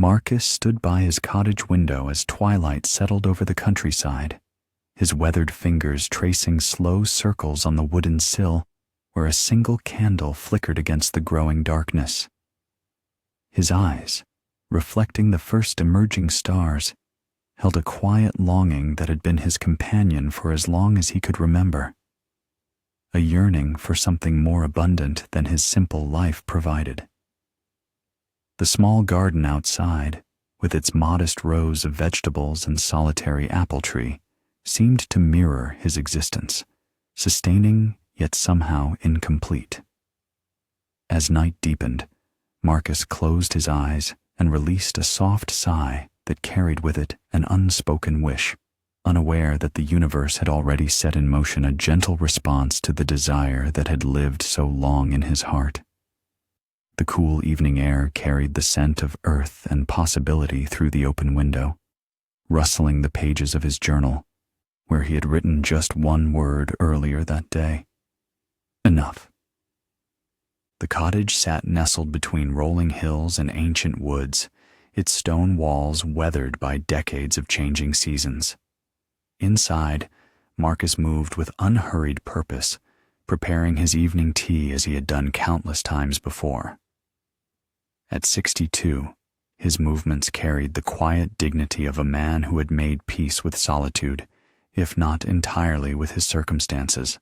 Marcus stood by his cottage window as twilight settled over the countryside, his weathered fingers tracing slow circles on the wooden sill where a single candle flickered against the growing darkness. His eyes, reflecting the first emerging stars, held a quiet longing that had been his companion for as long as he could remember, a yearning for something more abundant than his simple life provided. The small garden outside, with its modest rows of vegetables and solitary apple tree, seemed to mirror his existence, sustaining yet somehow incomplete. As night deepened, Marcus closed his eyes and released a soft sigh that carried with it an unspoken wish, unaware that the universe had already set in motion a gentle response to the desire that had lived so long in his heart. The cool evening air carried the scent of earth and possibility through the open window, rustling the pages of his journal, where he had written just one word earlier that day: enough. The cottage sat nestled between rolling hills and ancient woods, its stone walls weathered by decades of changing seasons. Inside, Marcus moved with unhurried purpose, preparing his evening tea as he had done countless times before. At 62, his movements carried the quiet dignity of a man who had made peace with solitude, if not entirely with his circumstances.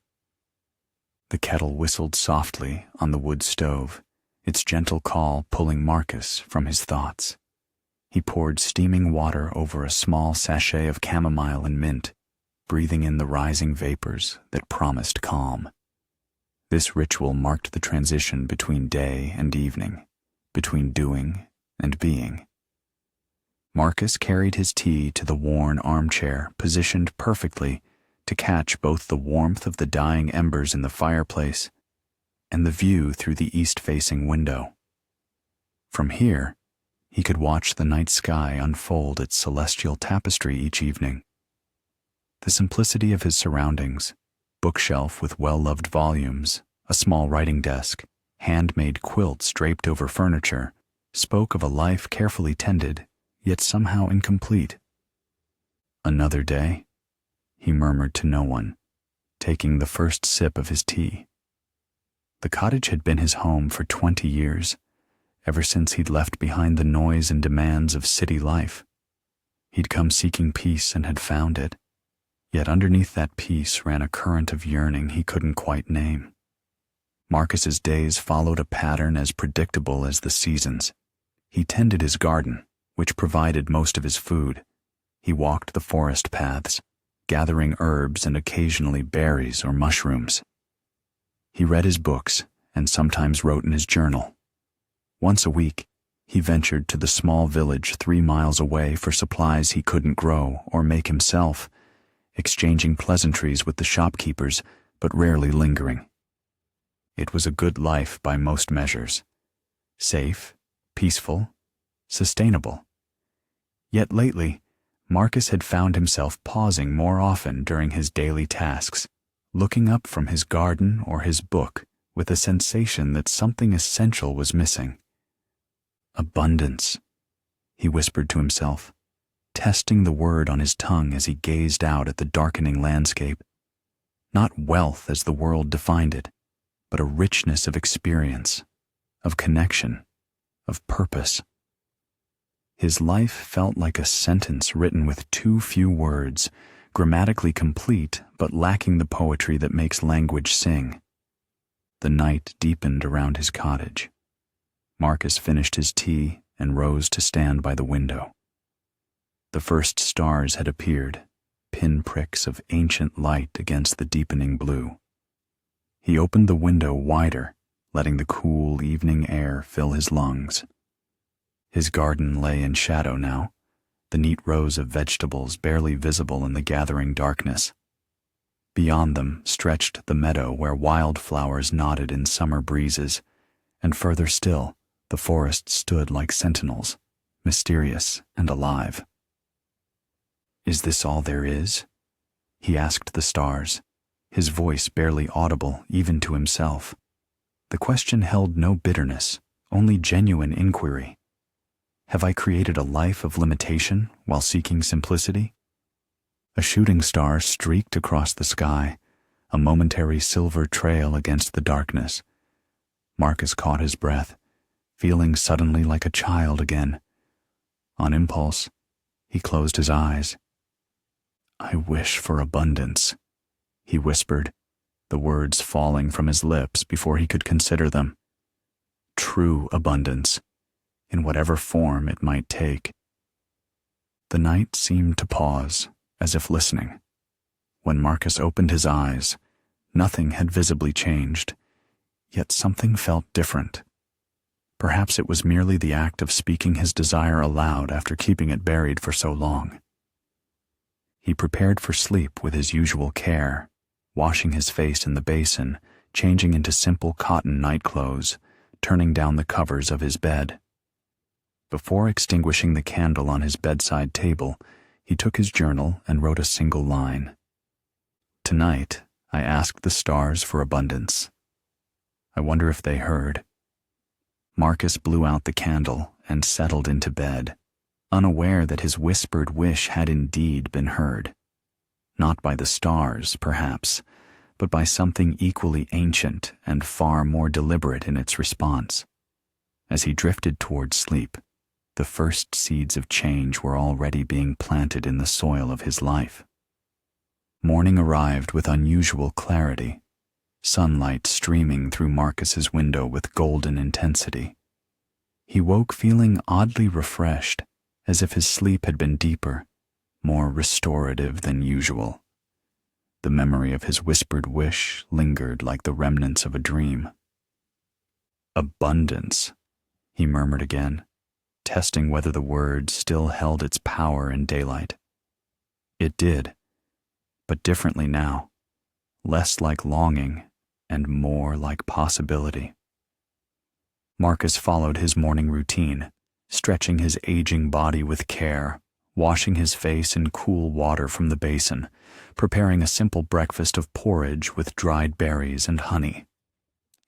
The kettle whistled softly on the wood stove, its gentle call pulling Marcus from his thoughts. He poured steaming water over a small sachet of chamomile and mint, breathing in the rising vapors that promised calm. This ritual marked the transition between day and evening, between doing and being. Marcus carried his tea to the worn armchair, positioned perfectly to catch both the warmth of the dying embers in the fireplace and the view through the east-facing window. From here, he could watch the night sky unfold its celestial tapestry each evening. The simplicity of his surroundings, bookshelf with well-loved volumes, a small writing desk, handmade quilts draped over furniture, spoke of a life carefully tended, yet somehow incomplete. Another day, he murmured to no one, taking the first sip of his tea. The cottage had been his home for 20 years, ever since he'd left behind the noise and demands of city life. He'd come seeking peace and had found it, yet underneath that peace ran a current of yearning he couldn't quite name. Marcus's days followed a pattern as predictable as the seasons. He tended his garden, which provided most of his food. He walked the forest paths, gathering herbs and occasionally berries or mushrooms. He read his books and sometimes wrote in his journal. Once a week, he ventured to the small village 3 miles away for supplies he couldn't grow or make himself, exchanging pleasantries with the shopkeepers, but rarely lingering. It was a good life by most measures. Safe, peaceful, sustainable. Yet lately, Marcus had found himself pausing more often during his daily tasks, looking up from his garden or his book with a sensation that something essential was missing. Abundance, he whispered to himself, testing the word on his tongue as he gazed out at the darkening landscape. Not wealth as the world defined it, but a richness of experience, of connection, of purpose. His life felt like a sentence written with too few words, grammatically complete but lacking the poetry that makes language sing. The night deepened around his cottage. Marcus finished his tea and rose to stand by the window. The first stars had appeared, pinpricks of ancient light against the deepening blue. He opened the window wider, letting the cool evening air fill his lungs. His garden lay in shadow now, the neat rows of vegetables barely visible in the gathering darkness. Beyond them stretched the meadow where wildflowers nodded in summer breezes, and further still, the forest stood like sentinels, mysterious and alive. "Is this all there is?" he asked the stars, his voice barely audible even to himself. The question held no bitterness, only genuine inquiry. Have I created a life of limitation while seeking simplicity? A shooting star streaked across the sky, a momentary silver trail against the darkness. Marcus caught his breath, feeling suddenly like a child again. On impulse, he closed his eyes. "I wish for abundance," he whispered, the words falling from his lips before he could consider them. True abundance, in whatever form it might take. The night seemed to pause, as if listening. When Marcus opened his eyes, nothing had visibly changed, yet something felt different. Perhaps it was merely the act of speaking his desire aloud after keeping it buried for so long. He prepared for sleep with his usual care, washing his face in the basin, changing into simple cotton nightclothes, turning down the covers of his bed. Before extinguishing the candle on his bedside table, he took his journal and wrote a single line. "Tonight, I asked the stars for abundance. I wonder if they heard." Marcus blew out the candle and settled into bed, unaware that his whispered wish had indeed been heard. Not by the stars, perhaps, but by something equally ancient and far more deliberate in its response. As he drifted toward sleep, the first seeds of change were already being planted in the soil of his life. Morning arrived with unusual clarity, sunlight streaming through Marcus's window with golden intensity. He woke feeling oddly refreshed, as if his sleep had been deeper, more restorative than usual. The memory of his whispered wish lingered like the remnants of a dream. "Abundance," he murmured again, testing whether the word still held its power in daylight. It did, but differently now, less like longing and more like possibility. Marcus followed his morning routine, stretching his aging body with care, washing his face in cool water from the basin, preparing a simple breakfast of porridge with dried berries and honey.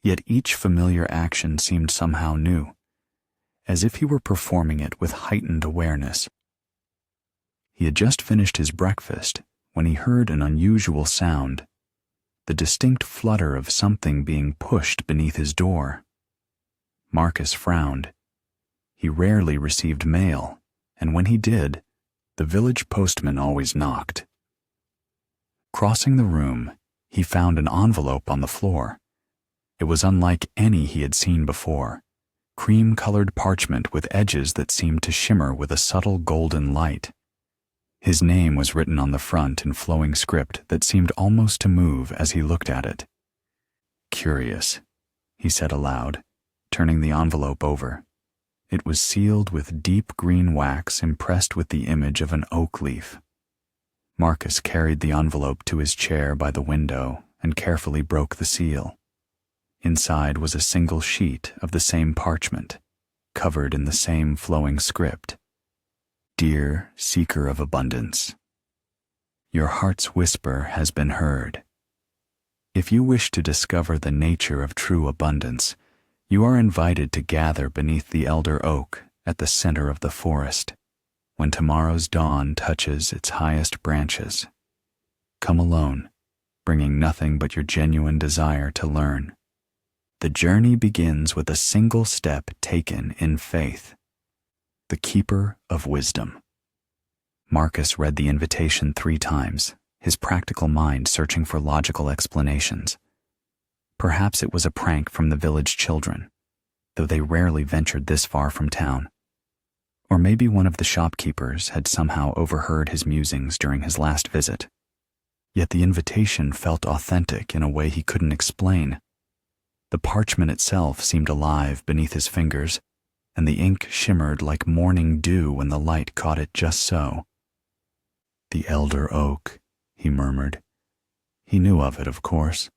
Yet each familiar action seemed somehow new, as if he were performing it with heightened awareness. He had just finished his breakfast when he heard an unusual sound, the distinct flutter of something being pushed beneath his door. Marcus frowned. He rarely received mail, and when he did, the village postman always knocked. Crossing the room, he found an envelope on the floor. It was unlike any he had seen before, cream-colored parchment with edges that seemed to shimmer with a subtle golden light. His name was written on the front in flowing script that seemed almost to move as he looked at it. "Curious," he said aloud, turning the envelope over. It was sealed with deep green wax impressed with the image of an oak leaf. Marcus carried the envelope to his chair by the window and carefully broke the seal. Inside was a single sheet of the same parchment, covered in the same flowing script. "Dear seeker of abundance, your heart's whisper has been heard. If you wish to discover the nature of true abundance, you are invited to gather beneath the elder oak at the center of the forest, when tomorrow's dawn touches its highest branches. Come alone, bringing nothing but your genuine desire to learn. The journey begins with a single step taken in faith. The Keeper of Wisdom." Marcus read the invitation 3 times, his practical mind searching for logical explanations. Perhaps it was a prank from the village children, though they rarely ventured this far from town. Or maybe one of the shopkeepers had somehow overheard his musings during his last visit. Yet the invitation felt authentic in a way he couldn't explain. The parchment itself seemed alive beneath his fingers, and the ink shimmered like morning dew when the light caught it just so. "The elder oak," he murmured. He knew of it, of course.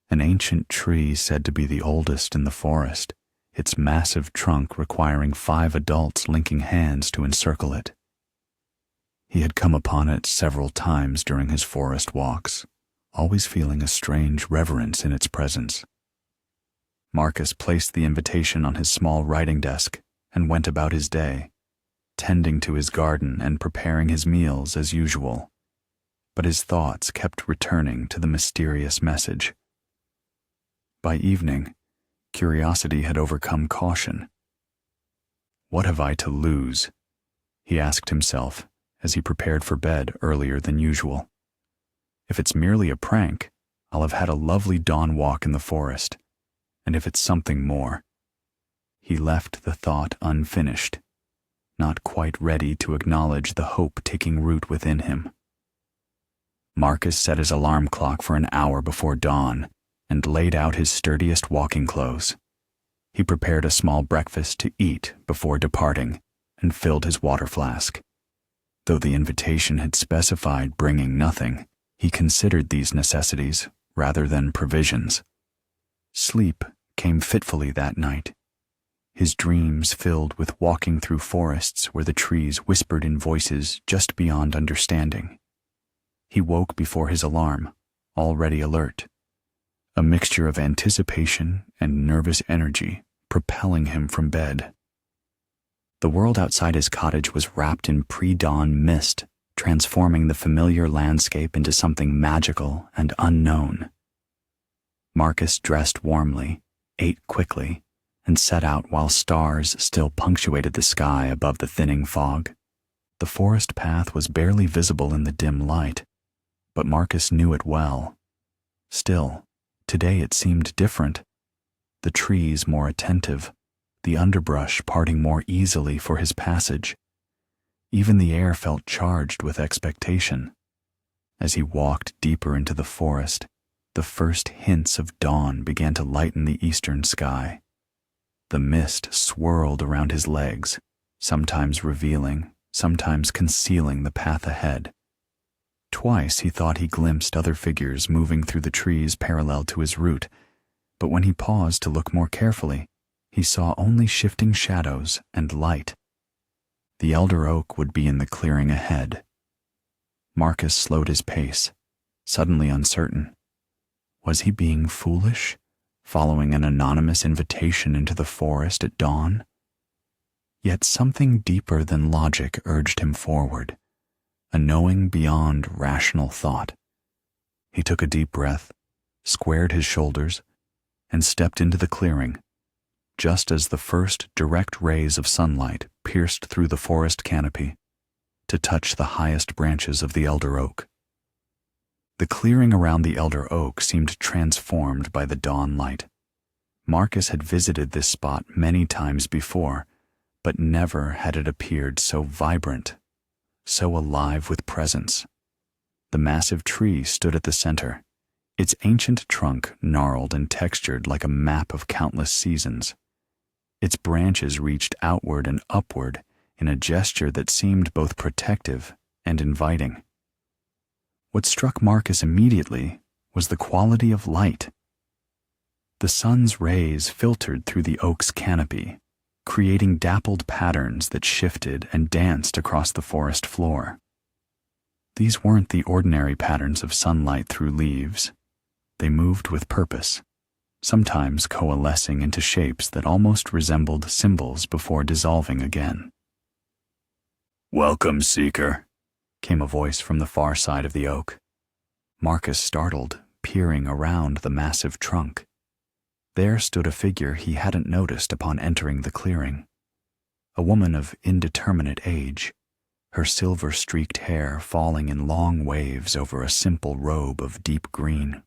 An ancient tree said to be the oldest in the forest, its massive trunk requiring 5 adults linking hands to encircle it. He had come upon it several times during his forest walks, always feeling a strange reverence in its presence. Marcus placed the invitation on his small writing desk and went about his day, tending to his garden and preparing his meals as usual. But his thoughts kept returning to the mysterious message. By evening, curiosity had overcome caution. "What have I to lose?" he asked himself as he prepared for bed earlier than usual. "If it's merely a prank, I'll have had a lovely dawn walk in the forest. And if it's something more—" He left the thought unfinished, not quite ready to acknowledge the hope taking root within him. Marcus set his alarm clock for an hour before dawn and laid out his sturdiest walking clothes. He prepared a small breakfast to eat before departing and filled his water flask. Though the invitation had specified bringing nothing, he considered these necessities rather than provisions. Sleep came fitfully that night, his dreams filled with walking through forests where the trees whispered in voices just beyond understanding. He woke before his alarm, already alert, a mixture of anticipation and nervous energy propelling him from bed. The world outside his cottage was wrapped in pre-dawn mist, transforming the familiar landscape into something magical and unknown. Marcus dressed warmly, ate quickly, and set out while stars still punctuated the sky above the thinning fog. The forest path was barely visible in the dim light, but Marcus knew it well. Still, today it seemed different. The trees more attentive, the underbrush parting more easily for his passage. Even the air felt charged with expectation. As he walked deeper into the forest, the first hints of dawn began to lighten the eastern sky. The mist swirled around his legs, sometimes revealing, sometimes concealing the path ahead. Twice he thought he glimpsed other figures moving through the trees parallel to his route, but when he paused to look more carefully, he saw only shifting shadows and light. The elder oak would be in the clearing ahead. Marcus slowed his pace, suddenly uncertain. Was he being foolish, following an anonymous invitation into the forest at dawn? Yet something deeper than logic urged him forward, a knowing beyond rational thought. He took a deep breath, squared his shoulders, and stepped into the clearing, just as the first direct rays of sunlight pierced through the forest canopy to touch the highest branches of the elder oak. The clearing around the elder oak seemed transformed by the dawn light. Marcus had visited this spot many times before, but never had it appeared so vibrant, so alive with presence. The massive tree stood at the center, its ancient trunk gnarled and textured like a map of countless seasons. Its branches reached outward and upward in a gesture that seemed both protective and inviting. What struck Marcus immediately was the quality of light. The sun's rays filtered through the oak's canopy, creating dappled patterns that shifted and danced across the forest floor. These weren't the ordinary patterns of sunlight through leaves. They moved with purpose, sometimes coalescing into shapes that almost resembled symbols before dissolving again. "Welcome, seeker," came a voice from the far side of the oak. Marcus startled, peering around the massive trunk. There stood a figure he hadn't noticed upon entering the clearing. A woman of indeterminate age, her silver-streaked hair falling in long waves over a simple robe of deep green.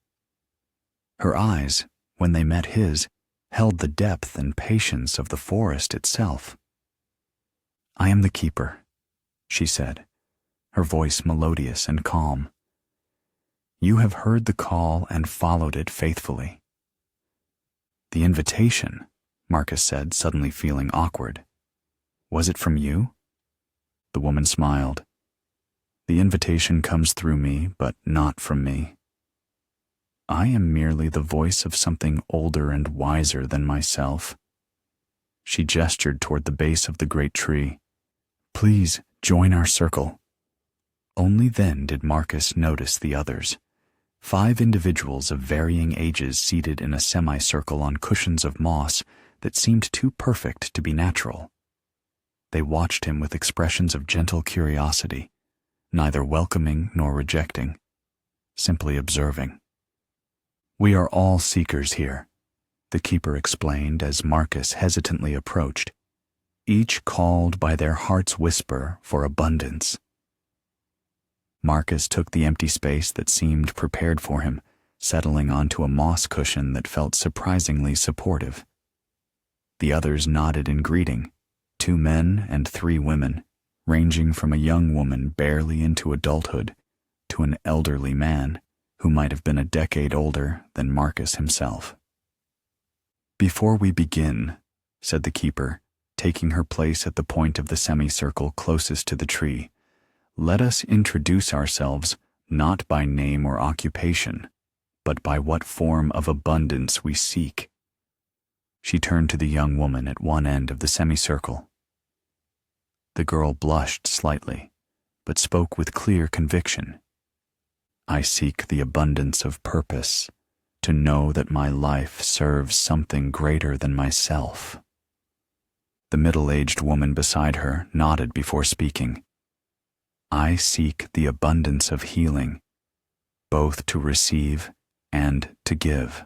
Her eyes, when they met his, held the depth and patience of the forest itself. "I am the keeper," she said, her voice melodious and calm. "You have heard the call and followed it faithfully." "The invitation," Marcus said, suddenly feeling awkward. "Was it from you?" The woman smiled. "The invitation comes through me, but not from me. I am merely the voice of something older and wiser than myself." She gestured toward the base of the great tree. "Please join our circle." Only then did Marcus notice the others. 5 individuals of varying ages seated in a semicircle on cushions of moss that seemed too perfect to be natural. They watched him with expressions of gentle curiosity, neither welcoming nor rejecting, simply observing. "We are all seekers here," the keeper explained as Marcus hesitantly approached, "each called by their heart's whisper for abundance." Marcus took the empty space that seemed prepared for him, settling onto a moss cushion that felt surprisingly supportive. The others nodded in greeting, 2 men and 3 women, ranging from a young woman barely into adulthood to an elderly man who might have been a decade older than Marcus himself. "Before we begin," said the keeper, taking her place at the point of the semicircle closest to the tree, "let us introduce ourselves not by name or occupation, but by what form of abundance we seek." She turned to the young woman at one end of the semicircle. The girl blushed slightly, but spoke with clear conviction. "I seek the abundance of purpose, to know that my life serves something greater than myself." The middle-aged woman beside her nodded before speaking. "I seek the abundance of healing, both to receive and to give."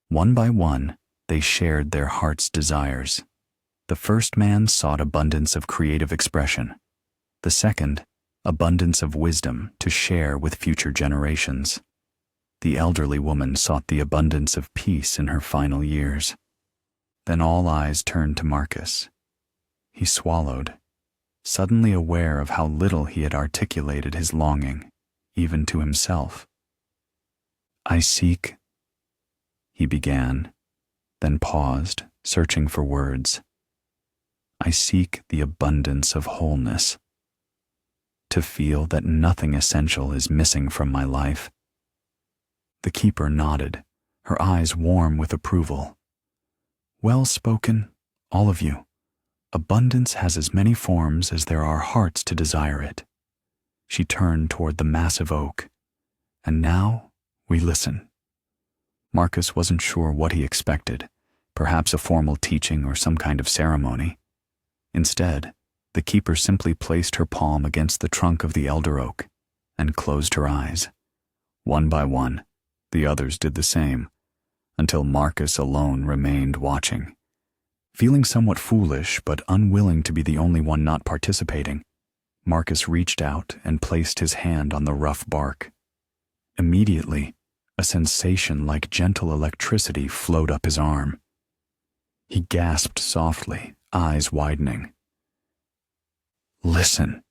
One by one, they shared their heart's desires. The first man sought abundance of creative expression. The second, abundance of wisdom to share with future generations. The elderly woman sought the abundance of peace in her final years. Then all eyes turned to Marcus. He swallowed, suddenly aware of how little he had articulated his longing, even to himself. "I seek," he began, then paused, searching for words. "I seek the abundance of wholeness. To feel that nothing essential is missing from my life." The keeper nodded, her eyes warm with approval. "Well spoken, all of you. Abundance has as many forms as there are hearts to desire it." She turned toward the massive oak. "And now we listen." Marcus wasn't sure what he expected, perhaps a formal teaching or some kind of ceremony. Instead, the keeper simply placed her palm against the trunk of the elder oak and closed her eyes. One by one, the others did the same, until Marcus alone remained watching. Feeling somewhat foolish but unwilling to be the only one not participating, Marcus reached out and placed his hand on the rough bark. Immediately, a sensation like gentle electricity flowed up his arm. He gasped softly, eyes widening. "Listen,"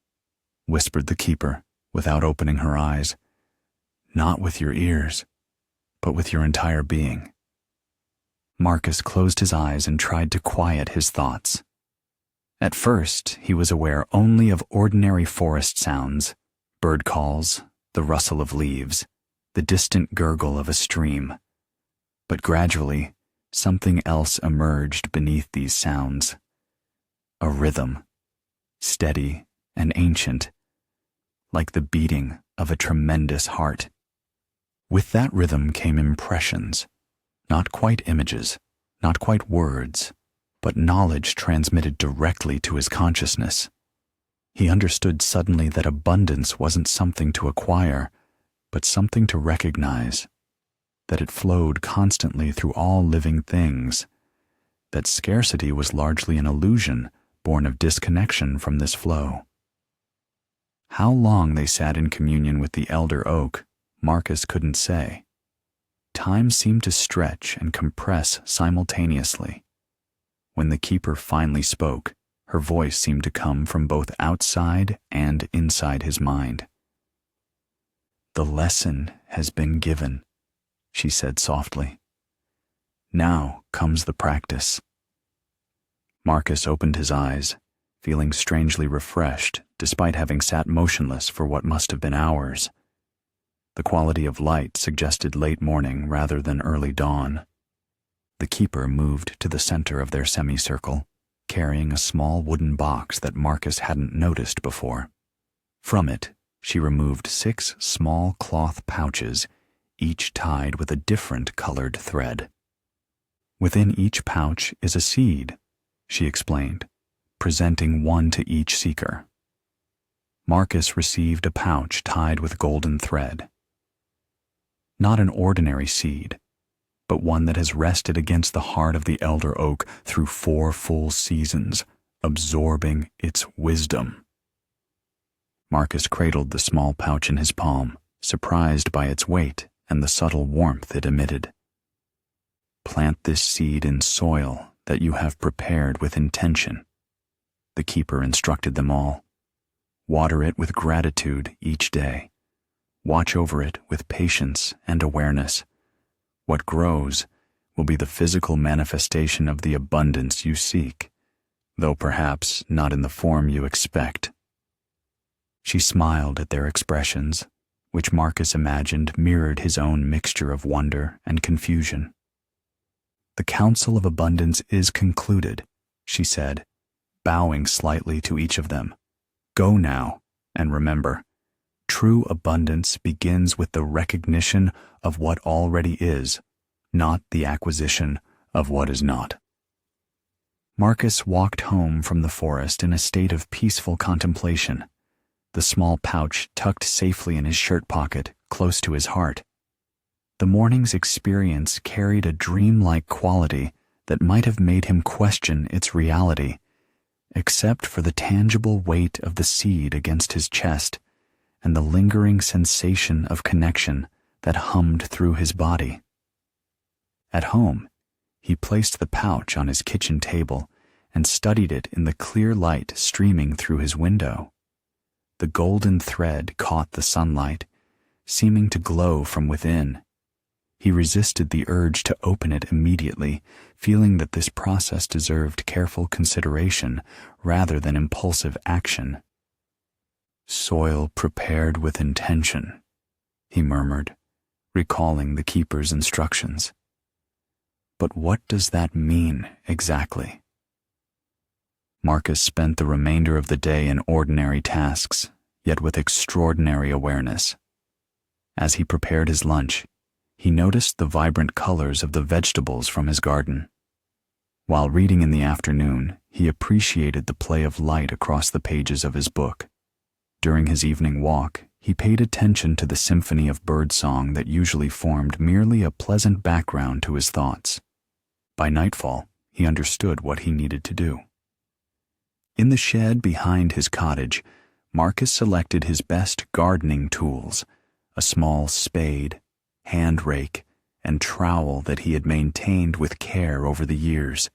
whispered the keeper, without opening her eyes. "Not with your ears, but with your entire being." Marcus closed his eyes and tried to quiet his thoughts. At first, he was aware only of ordinary forest sounds, bird calls, the rustle of leaves, the distant gurgle of a stream. But gradually, something else emerged beneath these sounds. A rhythm, steady and ancient, like the beating of a tremendous heart. With that rhythm came impressions, not quite images, not quite words, but knowledge transmitted directly to his consciousness. He understood suddenly that abundance wasn't something to acquire, but something to recognize, that it flowed constantly through all living things, that scarcity was largely an illusion born of disconnection from this flow. How long they sat in communion with the elder oak, Marcus couldn't say. Time seemed to stretch and compress simultaneously. When the keeper finally spoke, her voice seemed to come from both outside and inside his mind. "The lesson has been given," she said softly. "Now comes the practice." Marcus opened his eyes, feeling strangely refreshed despite having sat motionless for what must have been hours. The quality of light suggested late morning rather than early dawn. The keeper moved to the center of their semicircle, carrying a small wooden box that Marcus hadn't noticed before. From it, she removed 6 small cloth pouches, each tied with a different colored thread. "Within each pouch is a seed," she explained, presenting one to each seeker. Marcus received a pouch tied with golden thread. Not an ordinary seed, but one that has rested against the heart of the elder oak through 4 full seasons, absorbing its wisdom. Marcus cradled the small pouch in his palm, surprised by its weight and the subtle warmth it emitted. Plant this seed in soil that you have prepared with intention, the keeper instructed them all. Water it with gratitude each day. Watch over it with patience and awareness. What grows will be the physical manifestation of the abundance you seek, though perhaps not in the form you expect. She smiled at their expressions, which Marcus imagined mirrored his own mixture of wonder and confusion. The council of abundance is concluded, she said, bowing slightly to each of them. Go now, and remember, true abundance begins with the recognition of what already is, not the acquisition of what is not. Marcus walked home from the forest in a state of peaceful contemplation, the small pouch tucked safely in his shirt pocket, close to his heart. The morning's experience carried a dreamlike quality that might have made him question its reality, except for the tangible weight of the seed against his chest and the lingering sensation of connection that hummed through his body. At home, he placed the pouch on his kitchen table and studied it in the clear light streaming through his window. The golden thread caught the sunlight, seeming to glow from within. He resisted the urge to open it immediately, feeling that this process deserved careful consideration rather than impulsive action. Soil prepared with intention, he murmured, recalling the keeper's instructions. But what does that mean exactly? Marcus spent the remainder of the day in ordinary tasks, yet with extraordinary awareness. As he prepared his lunch, he noticed the vibrant colors of the vegetables from his garden. While reading in the afternoon, he appreciated the play of light across the pages of his book. During his evening walk, he paid attention to the symphony of birdsong that usually formed merely a pleasant background to his thoughts. By nightfall, he understood what he needed to do. In the shed behind his cottage, Marcus selected his best gardening tools, a small spade, hand rake, and trowel that he had maintained with care over the years.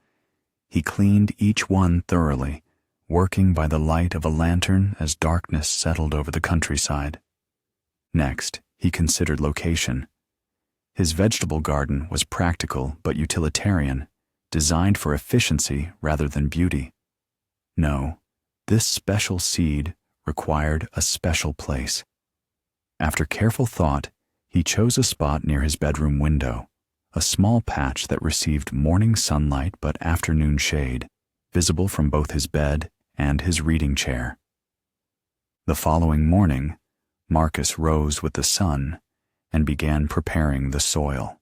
He cleaned each one thoroughly, working by the light of a lantern as darkness settled over the countryside. Next, he considered location. His vegetable garden was practical but utilitarian, designed for efficiency rather than beauty. No, this special seed required a special place. After careful thought, he chose a spot near his bedroom window, a small patch that received morning sunlight but afternoon shade, visible from both his bed and his reading chair. The following morning, Marcus rose with the sun and began preparing the soil.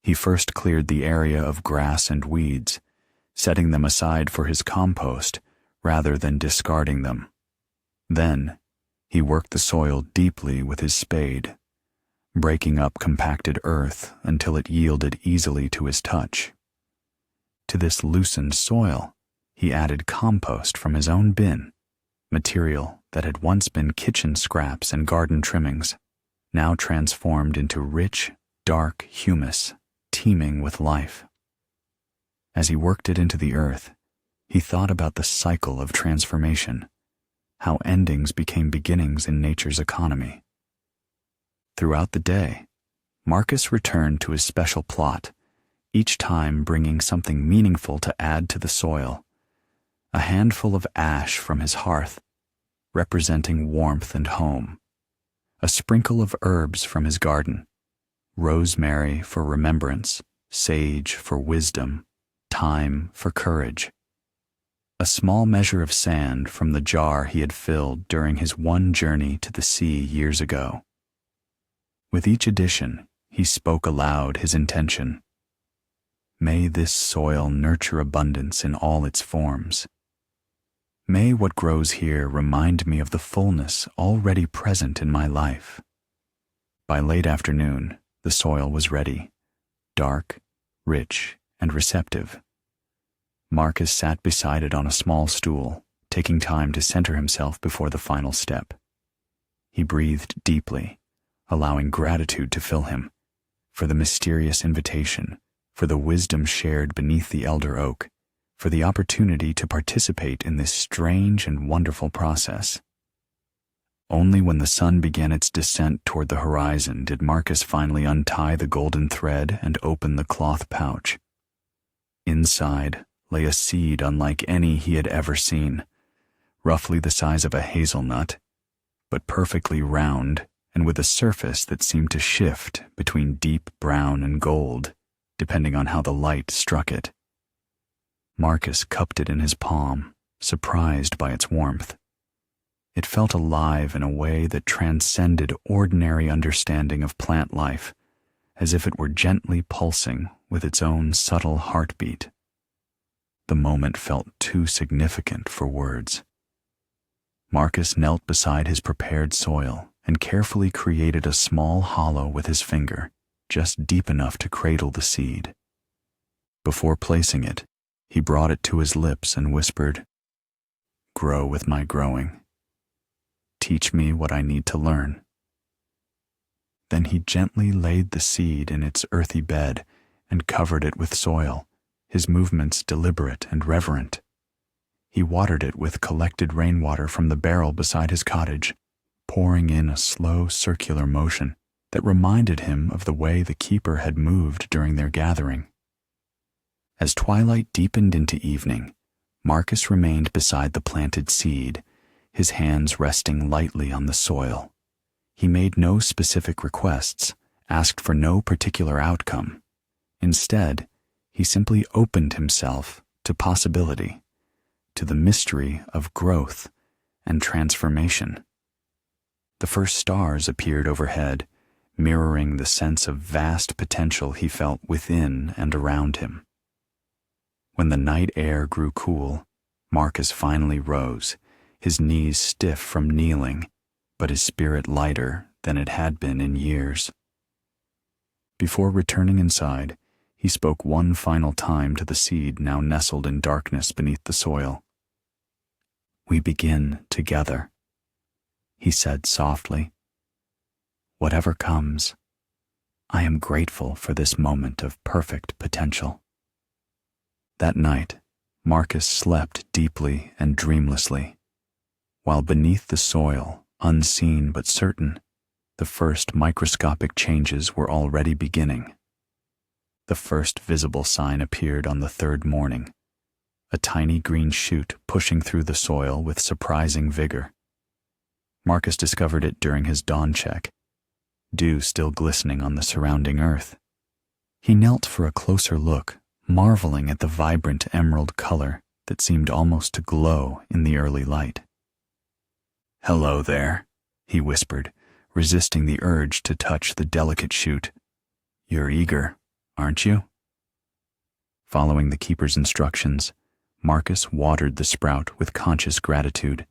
He first cleared the area of grass and weeds, setting them aside for his compost rather than discarding them. Then, he worked the soil deeply with his spade, breaking up compacted earth until it yielded easily to his touch. To this loosened soil, he added compost from his own bin, material that had once been kitchen scraps and garden trimmings, now transformed into rich, dark humus, teeming with life. As he worked it into the earth, he thought about the cycle of transformation, how endings became beginnings in nature's economy. Throughout the day, Marcus returned to his special plot, each time bringing something meaningful to add to the soil. A handful of ash from his hearth, representing warmth and home. A sprinkle of herbs from his garden, rosemary for remembrance, sage for wisdom, thyme for courage. A small measure of sand from the jar he had filled during his one journey to the sea years ago. With each addition, he spoke aloud his intention. May this soil nurture abundance in all its forms. May what grows here remind me of the fullness already present in my life. By late afternoon, the soil was ready, dark, rich, and receptive. Marcus sat beside it on a small stool, taking time to center himself before the final step. He breathed deeply, allowing gratitude to fill him, for the mysterious invitation, for the wisdom shared beneath the elder oak, for the opportunity to participate in this strange and wonderful process. Only when the sun began its descent toward the horizon did Marcus finally untie the golden thread and open the cloth pouch. Inside lay a seed unlike any he had ever seen, roughly the size of a hazelnut, but perfectly round and with a surface that seemed to shift between deep brown and gold, depending on how the light struck it. Marcus cupped it in his palm, surprised by its warmth. It felt alive in a way that transcended ordinary understanding of plant life, as if it were gently pulsing with its own subtle heartbeat. The moment felt too significant for words. Marcus knelt beside his prepared soil and carefully created a small hollow with his finger, just deep enough to cradle the seed. Before placing it, he brought it to his lips and whispered, "Grow with my growing. Teach me what I need to learn." Then he gently laid the seed in its earthy bed and covered it with soil, his movements deliberate and reverent. He watered it with collected rainwater from the barrel beside his cottage, pouring in a slow circular motion that reminded him of the way the keeper had moved during their gathering. As twilight deepened into evening, Marcus remained beside the planted seed, his hands resting lightly on the soil. He made no specific requests, asked for no particular outcome. Instead, he simply opened himself to possibility, to the mystery of growth and transformation. The first stars appeared overhead, mirroring the sense of vast potential he felt within and around him. When the night air grew cool, Marcus finally rose, his knees stiff from kneeling, but his spirit lighter than it had been in years. Before returning inside, he spoke one final time to the seed now nestled in darkness beneath the soil. "We begin together," he said softly. "Whatever comes, I am grateful for this moment of perfect potential." That night, Marcus slept deeply and dreamlessly, while beneath the soil, unseen but certain, the first microscopic changes were already beginning. The first visible sign appeared on the third morning, a tiny green shoot pushing through the soil with surprising vigor. Marcus discovered it during his dawn check, dew still glistening on the surrounding earth. He knelt for a closer look, marveling at the vibrant emerald color that seemed almost to glow in the early light. "Hello there," he whispered, resisting the urge to touch the delicate shoot. "You're eager, aren't you?" Following the keeper's instructions, Marcus watered the sprout with conscious gratitude,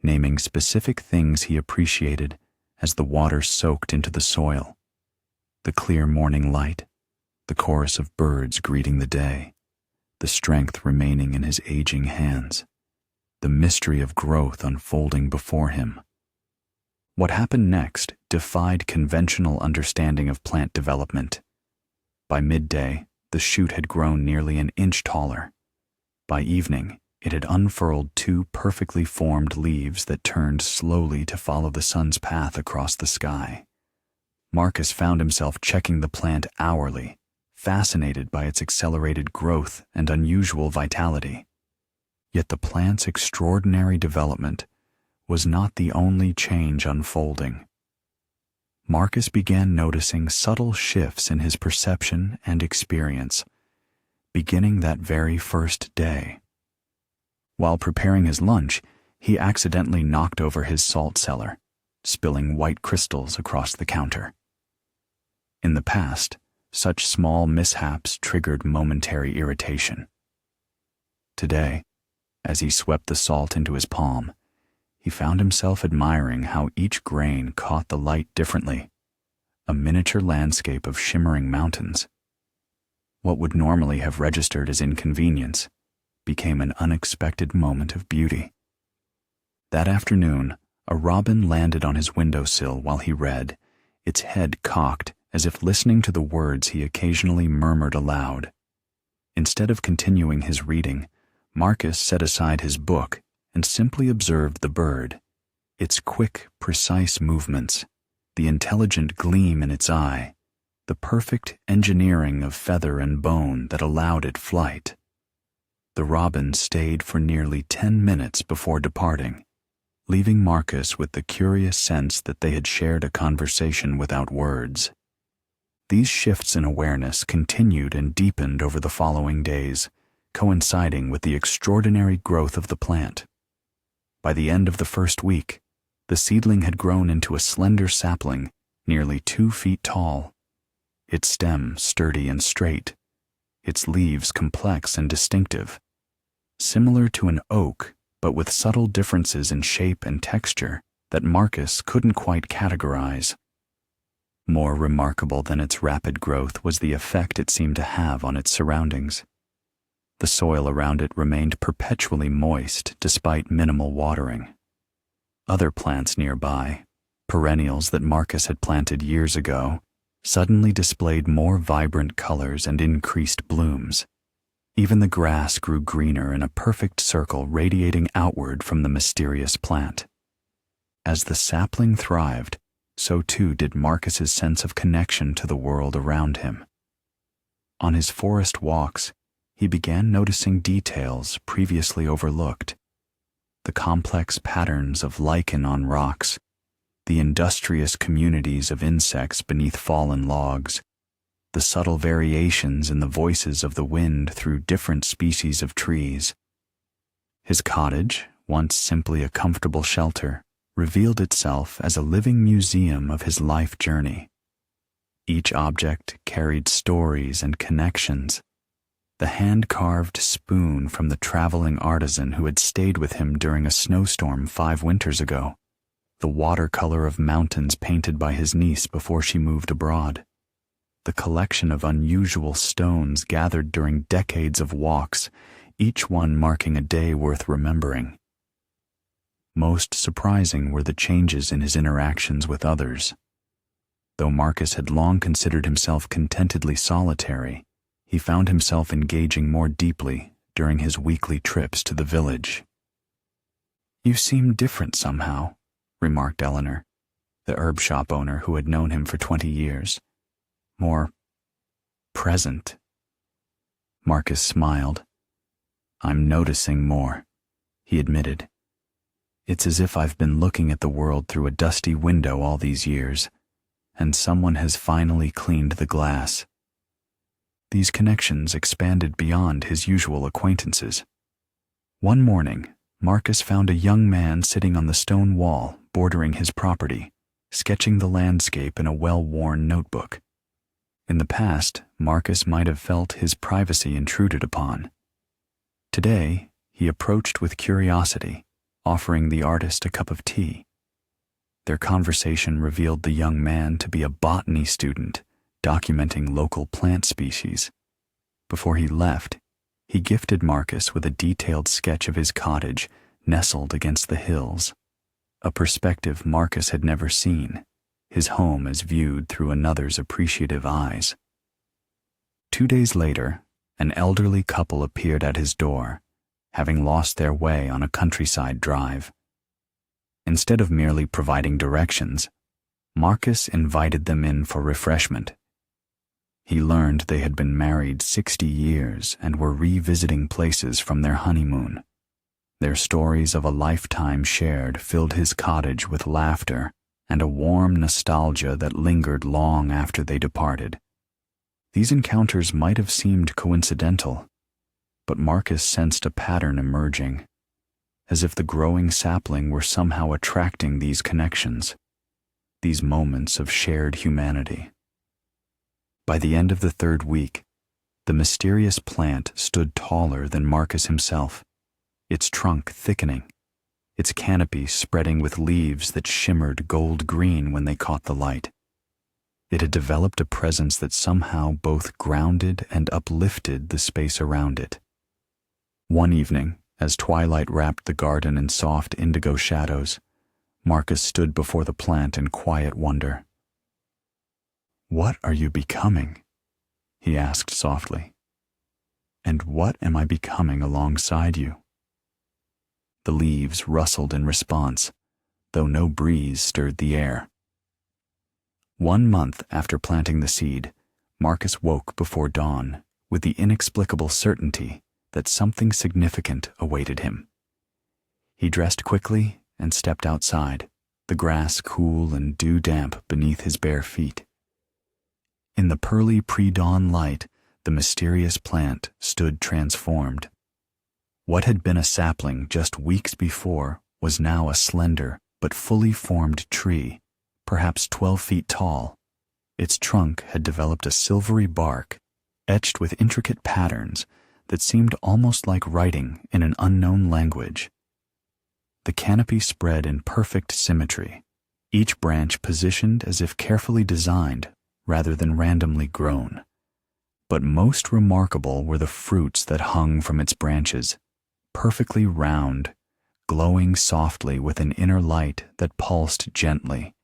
naming specific things he appreciated as the water soaked into the soil: the clear morning light, the chorus of birds greeting the day, the strength remaining in his aging hands, the mystery of growth unfolding before him. What happened next defied conventional understanding of plant development. By midday, the shoot had grown nearly an inch taller. By evening, it had unfurled two perfectly formed leaves that turned slowly to follow the sun's path across the sky. Marcus found himself checking the plant hourly, fascinated by its accelerated growth and unusual vitality. Yet the plant's extraordinary development was not the only change unfolding. Marcus began noticing subtle shifts in his perception and experience, beginning that very first day. While preparing his lunch, he accidentally knocked over his salt cellar, spilling white crystals across the counter. In the past, such small mishaps triggered momentary irritation. Today, As he swept the salt into his palm, he found himself admiring how each grain caught the light differently, a miniature landscape of shimmering mountains. What would normally have registered as inconvenience became an unexpected moment of beauty. That afternoon, a robin landed on his windowsill while he read, its head cocked as if listening to the words he occasionally murmured aloud. Instead of continuing his reading, Marcus set aside his book and simply observed the bird, its quick, precise movements, the intelligent gleam in its eye, the perfect engineering of feather and bone that allowed it flight. The robin stayed for nearly 10 minutes before departing, leaving Marcus with the curious sense that they had shared a conversation without words. These shifts in awareness continued and deepened over the following days, coinciding with the extraordinary growth of the plant. By the end of the first week, the seedling had grown into a slender sapling, nearly 2 feet tall, its stem sturdy and straight, its leaves complex and distinctive, similar to an oak but with subtle differences in shape and texture that Marcus couldn't quite categorize. More remarkable than its rapid growth was the effect it seemed to have on its surroundings. The soil around it remained perpetually moist despite minimal watering. Other plants nearby, perennials that Marcus had planted years ago, suddenly displayed more vibrant colors and increased blooms. Even the grass grew greener in a perfect circle radiating outward from the mysterious plant. As the sapling thrived, so too did Marcus's sense of connection to the world around him. On his forest walks, he began noticing details previously overlooked. The complex patterns of lichen on rocks, the industrious communities of insects beneath fallen logs, the subtle variations in the voices of the wind through different species of trees. His cottage, once simply a comfortable shelter, revealed itself as a living museum of his life journey. Each object carried stories and connections. The hand-carved spoon from the traveling artisan who had stayed with him during a snowstorm 5 winters ago, the watercolor of mountains painted by his niece before she moved abroad, the collection of unusual stones gathered during decades of walks, each one marking a day worth remembering. Most surprising were the changes in his interactions with others. Though Marcus had long considered himself contentedly solitary, he found himself engaging more deeply during his weekly trips to the village. "You seem different somehow," remarked Eleanor, the herb shop owner who had known him for 20 years. "More present." Marcus smiled. "I'm noticing more," he admitted. "It's as if I've been looking at the world through a dusty window all these years, and someone has finally cleaned the glass." These connections expanded beyond his usual acquaintances. One morning, Marcus found a young man sitting on the stone wall bordering his property, sketching the landscape in a well-worn notebook. In the past, Marcus might have felt his privacy intruded upon. Today, he approached with curiosity, offering the artist a cup of tea. Their conversation revealed the young man to be a botany student, documenting local plant species. Before he left, he gifted Marcus with a detailed sketch of his cottage nestled against the hills, a perspective Marcus had never seen, his home as viewed through another's appreciative eyes. 2 days later, an elderly couple appeared at his door, having lost their way on a countryside drive. Instead of merely providing directions, Marcus invited them in for refreshment. He learned they had been married 60 years and were revisiting places from their honeymoon. Their stories of a lifetime shared filled his cottage with laughter and a warm nostalgia that lingered long after they departed. These encounters might have seemed coincidental, but Marcus sensed a pattern emerging, as if the growing sapling were somehow attracting these connections, these moments of shared humanity. By the end of the 3rd week, the mysterious plant stood taller than Marcus himself, its trunk thickening, its canopy spreading with leaves that shimmered gold-green when they caught the light. It had developed a presence that somehow both grounded and uplifted the space around it. One evening, as twilight wrapped the garden in soft indigo shadows, Marcus stood before the plant in quiet wonder. "What are you becoming?" he asked softly. "And what am I becoming alongside you?" The leaves rustled in response, though no breeze stirred the air. 1 month after planting the seed, Marcus woke before dawn with the inexplicable certainty that something significant awaited him. He dressed quickly and stepped outside, the grass cool and dew-damp beneath his bare feet. In the pearly pre-dawn light, the mysterious plant stood transformed. What had been a sapling just weeks before was now a slender but fully formed tree, perhaps 12 feet tall. Its trunk had developed a silvery bark, etched with intricate patterns that seemed almost like writing in an unknown language. The canopy spread in perfect symmetry, each branch positioned as if carefully designed rather than randomly grown. But most remarkable were the fruits that hung from its branches, perfectly round, glowing softly with an inner light that pulsed gently,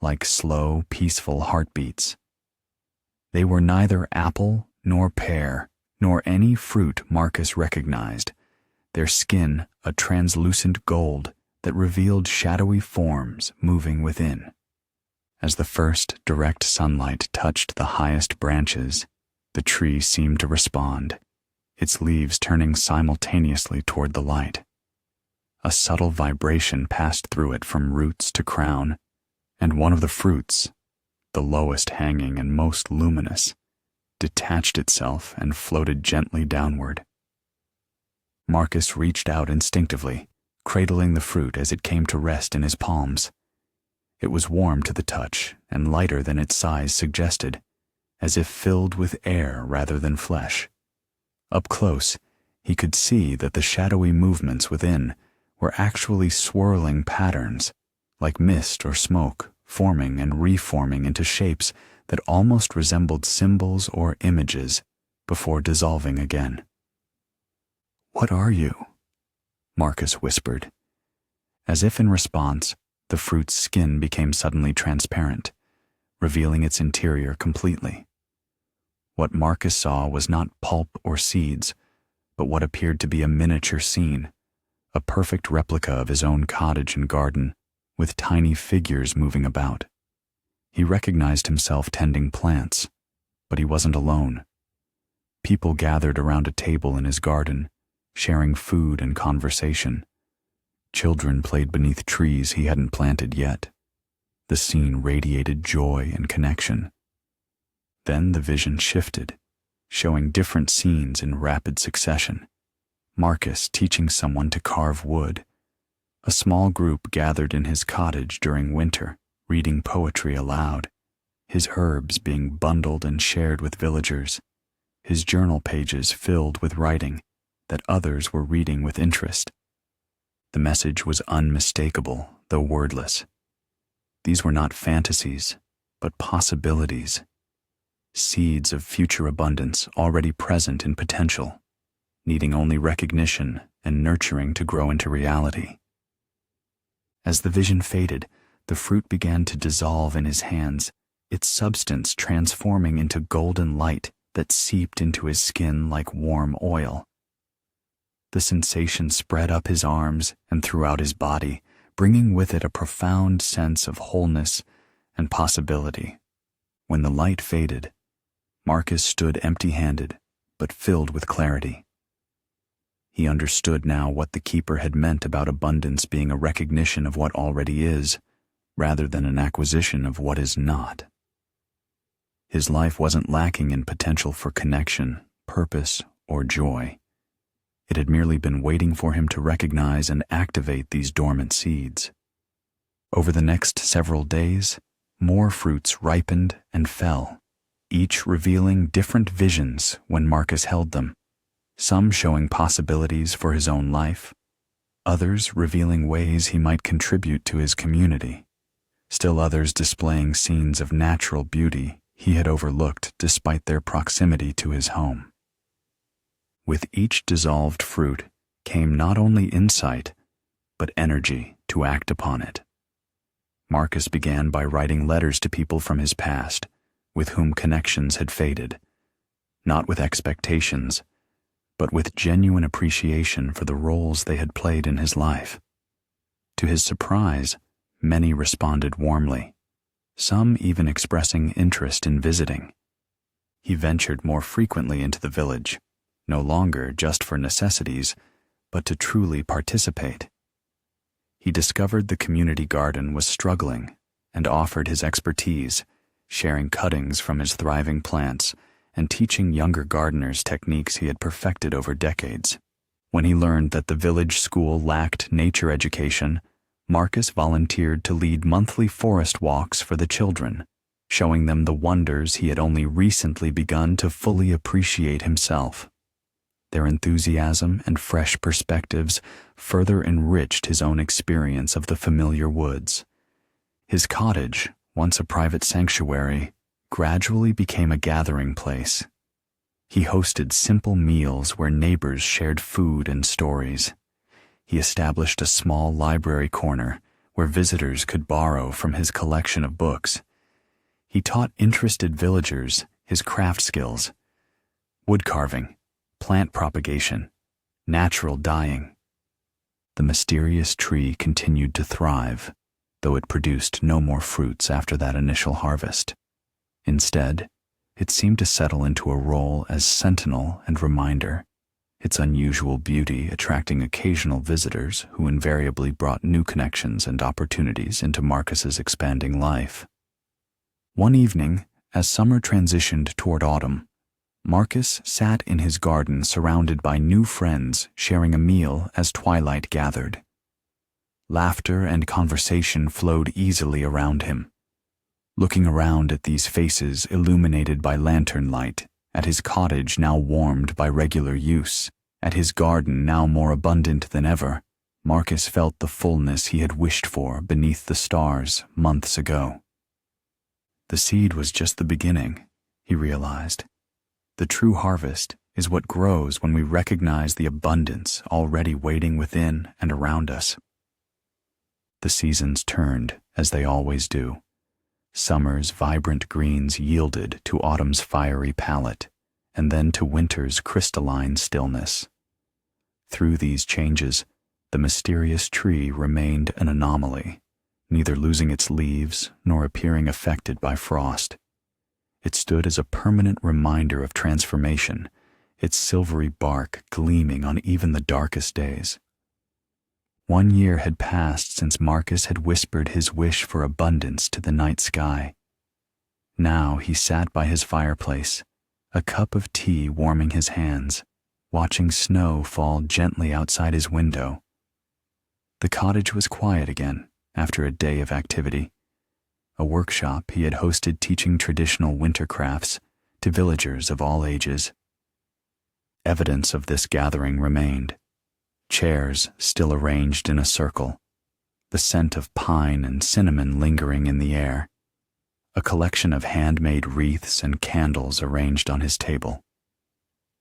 like slow, peaceful heartbeats. They were neither apple nor pear, nor any fruit Marcus recognized, their skin a translucent gold that revealed shadowy forms moving within. As the first direct sunlight touched the highest branches, the tree seemed to respond, its leaves turning simultaneously toward the light. A subtle vibration passed through it from roots to crown, and one of the fruits, the lowest hanging and most luminous, detached itself and floated gently downward. Marcus reached out instinctively, cradling the fruit as it came to rest in his palms. It was warm to the touch and lighter than its size suggested, as if filled with air rather than flesh. Up close, he could see that the shadowy movements within were actually swirling patterns, like mist or smoke, forming and reforming into shapes that almost resembled symbols or images before dissolving again. "What are you?" Marcus whispered. As if in response, the fruit's skin became suddenly transparent, revealing its interior completely. What Marcus saw was not pulp or seeds, but what appeared to be a miniature scene, a perfect replica of his own cottage and garden, with tiny figures moving about. He recognized himself tending plants, but he wasn't alone. People gathered around a table in his garden, sharing food and conversation. Children played beneath trees he hadn't planted yet. The scene radiated joy and connection. Then the vision shifted, showing different scenes in rapid succession. Marcus teaching someone to carve wood. A small group gathered in his cottage during winter, reading poetry aloud, his herbs being bundled and shared with villagers, his journal pages filled with writing that others were reading with interest. The message was unmistakable, though wordless. These were not fantasies, but possibilities, seeds of future abundance already present in potential, needing only recognition and nurturing to grow into reality. As the vision faded, the fruit began to dissolve in his hands, its substance transforming into golden light that seeped into his skin like warm oil. The sensation spread up his arms and throughout his body, bringing with it a profound sense of wholeness and possibility. When the light faded, Marcus stood empty-handed, but filled with clarity. He understood now what the keeper had meant about abundance being a recognition of what already is, rather than an acquisition of what is not. His life wasn't lacking in potential for connection, purpose, or joy. It had merely been waiting for him to recognize and activate these dormant seeds. Over the next several days, more fruits ripened and fell, each revealing different visions when Marcus held them. some showing possibilities for his own life, others revealing ways he might contribute to his community, still others displaying scenes of natural beauty he had overlooked despite their proximity to his home. With each dissolved fruit came not only insight, but energy to act upon it. Marcus began by writing letters to people from his past, with whom connections had faded, not with expectations, but with genuine appreciation for the roles they had played in his life. To his surprise, many responded warmly, some even expressing interest in visiting. He ventured more frequently into the village, no longer just for necessities, but to truly participate. He discovered the community garden was struggling and offered his expertise, sharing cuttings from his thriving plants and teaching younger gardeners techniques he had perfected over decades. When he learned that the village school lacked nature education, Marcus volunteered to lead monthly forest walks for the children, showing them the wonders he had only recently begun to fully appreciate himself. Their enthusiasm and fresh perspectives further enriched his own experience of the familiar woods. His cottage, once a private sanctuary, gradually became a gathering place. He hosted simple meals where neighbors shared food and stories. He established a small library corner where visitors could borrow from his collection of books. He taught interested villagers his craft skills: wood carving, plant propagation, natural dyeing. The mysterious tree continued to thrive, though it produced no more fruits after that initial harvest. Instead, it seemed to settle into a role as sentinel and reminder, its unusual beauty attracting occasional visitors who invariably brought new connections and opportunities into Marcus's expanding life. One evening, as summer transitioned toward autumn, Marcus sat in his garden surrounded by new friends sharing a meal as twilight gathered. Laughter and conversation flowed easily around him. Looking around at these faces illuminated by lantern light, at his cottage now warmed by regular use, at his garden now more abundant than ever, Marcus felt the fullness he had wished for beneath the stars months ago. The seed was just the beginning, he realized. The true harvest is what grows when we recognize the abundance already waiting within and around us. The seasons turned, as they always do. Summer's vibrant greens yielded to autumn's fiery palette, and then to winter's crystalline stillness. Through these changes, the mysterious tree remained an anomaly, neither losing its leaves nor appearing affected by frost. It stood as a permanent reminder of transformation, its silvery bark gleaming on even the darkest days. 1 year had passed since Marcus had whispered his wish for abundance to the night sky. Now he sat by his fireplace, a cup of tea warming his hands, watching snow fall gently outside his window. The cottage was quiet again after a day of activity. A workshop he had hosted teaching traditional winter crafts to villagers of all ages. Evidence of this gathering remained. Chairs still arranged in a circle, the scent of pine and cinnamon lingering in the air, a collection of handmade wreaths and candles arranged on his table.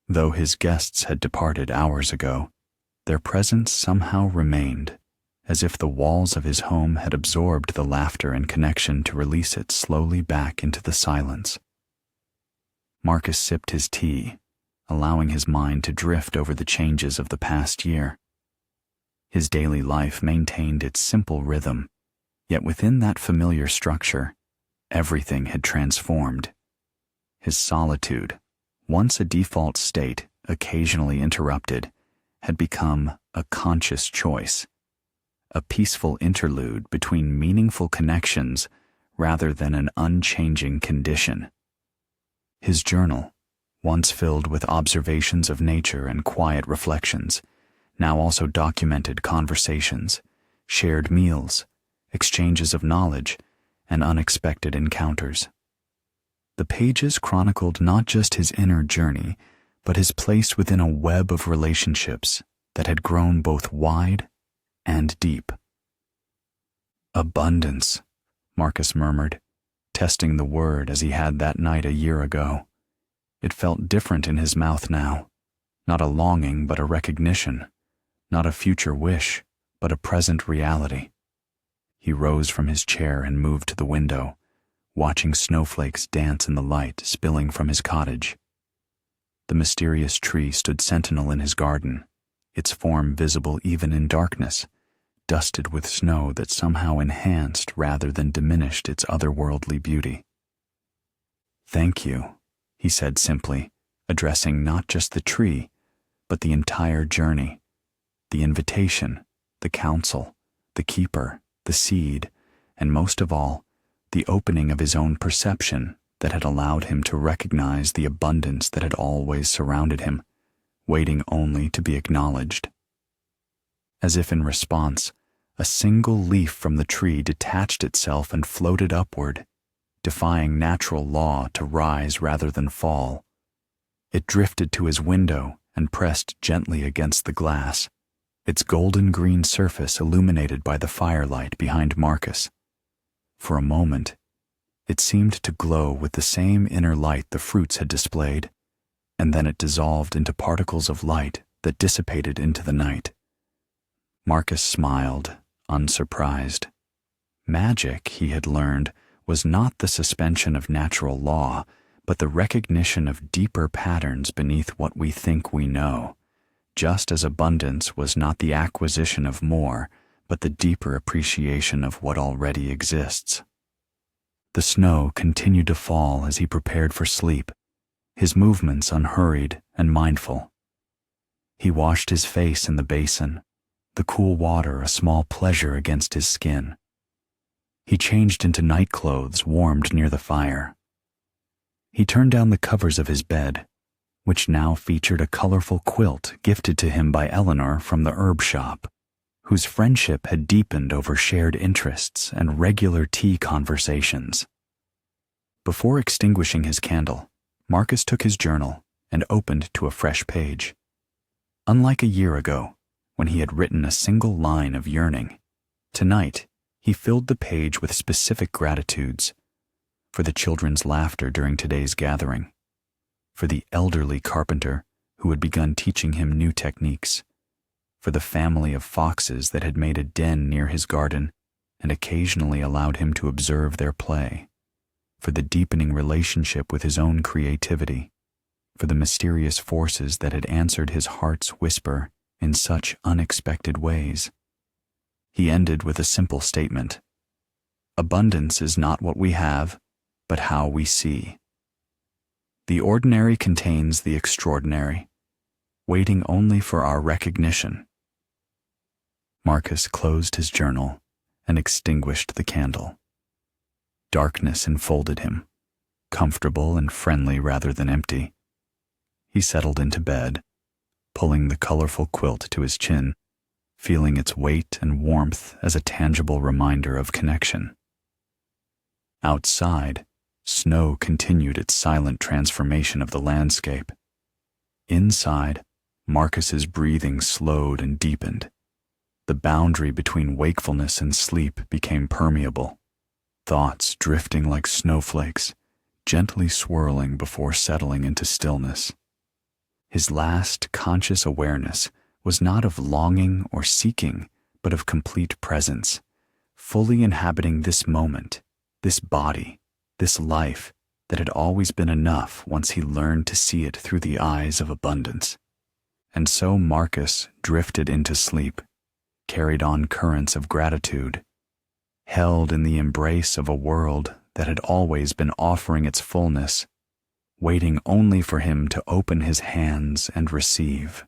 Though his guests had departed hours ago, their presence somehow remained, as if the walls of his home had absorbed the laughter and connection to release it slowly back into the silence. Marcus sipped his tea, allowing his mind to drift over the changes of the past year. His daily life maintained its simple rhythm, yet within that familiar structure, everything had transformed. His solitude, once a default state occasionally interrupted, had become a conscious choice, a peaceful interlude between meaningful connections rather than an unchanging condition. His journal, once filled with observations of nature and quiet reflections, now also documented conversations, shared meals, exchanges of knowledge, and unexpected encounters. The pages chronicled not just his inner journey, but his place within a web of relationships that had grown both wide and deep. Abundance, Marcus murmured, testing the word as he had that night a year ago. It felt different in his mouth now, not a longing but a recognition, not a future wish but a present reality. He rose from his chair and moved to the window, watching snowflakes dance in the light spilling from his cottage. The mysterious tree stood sentinel in his garden, its form visible even in darkness, dusted with snow that somehow enhanced rather than diminished its otherworldly beauty. "Thank you," he said simply, addressing not just the tree, but the entire journey, the invitation, the counsel, the keeper, the seed, and most of all, the opening of his own perception that had allowed him to recognize the abundance that had always surrounded him, waiting only to be acknowledged. As if in response, a single leaf from the tree detached itself and floated upward, defying natural law to rise rather than fall. It drifted to his window and pressed gently against the glass, its golden-green surface illuminated by the firelight behind Marcus. For a moment, it seemed to glow with the same inner light the fruits had displayed, and then it dissolved into particles of light that dissipated into the night. Marcus smiled, unsurprised. Magic, he had learned, was not the suspension of natural law, but the recognition of deeper patterns beneath what we think we know, just as abundance was not the acquisition of more, but the deeper appreciation of what already exists. The snow continued to fall as he prepared for sleep, his movements unhurried and mindful. He washed his face in the basin, the cool water a small pleasure against his skin. He changed into night clothes warmed near the fire. He turned down the covers of his bed, which now featured a colorful quilt gifted to him by Eleanor from the herb shop, whose friendship had deepened over shared interests and regular tea conversations. Before extinguishing his candle, Marcus took his journal and opened to a fresh page. Unlike a year ago, when he had written a single line of yearning, tonight he filled the page with specific gratitudes: for the children's laughter during today's gathering, for the elderly carpenter who had begun teaching him new techniques, for the family of foxes that had made a den near his garden and occasionally allowed him to observe their play, for the deepening relationship with his own creativity, for the mysterious forces that had answered his heart's whisper in such unexpected ways. He ended with a simple statement: abundance is not what we have, but how we see. The ordinary contains the extraordinary, waiting only for our recognition. Marcus closed his journal and extinguished the candle. Darkness enfolded him, comfortable and friendly rather than empty. He settled into bed, pulling the colorful quilt to his chin, feeling its weight and warmth as a tangible reminder of connection. Outside, snow continued its silent transformation of the landscape. Inside, Marcus's breathing slowed and deepened. The boundary between wakefulness and sleep became permeable, thoughts drifting like snowflakes, gently swirling before settling into stillness. His last conscious awareness was not of longing or seeking, but of complete presence, fully inhabiting this moment, this body, this life that had always been enough once he learned to see it through the eyes of abundance. And so Marcus drifted into sleep, carried on currents of gratitude, held in the embrace of a world that had always been offering its fullness, waiting only for him to open his hands and receive.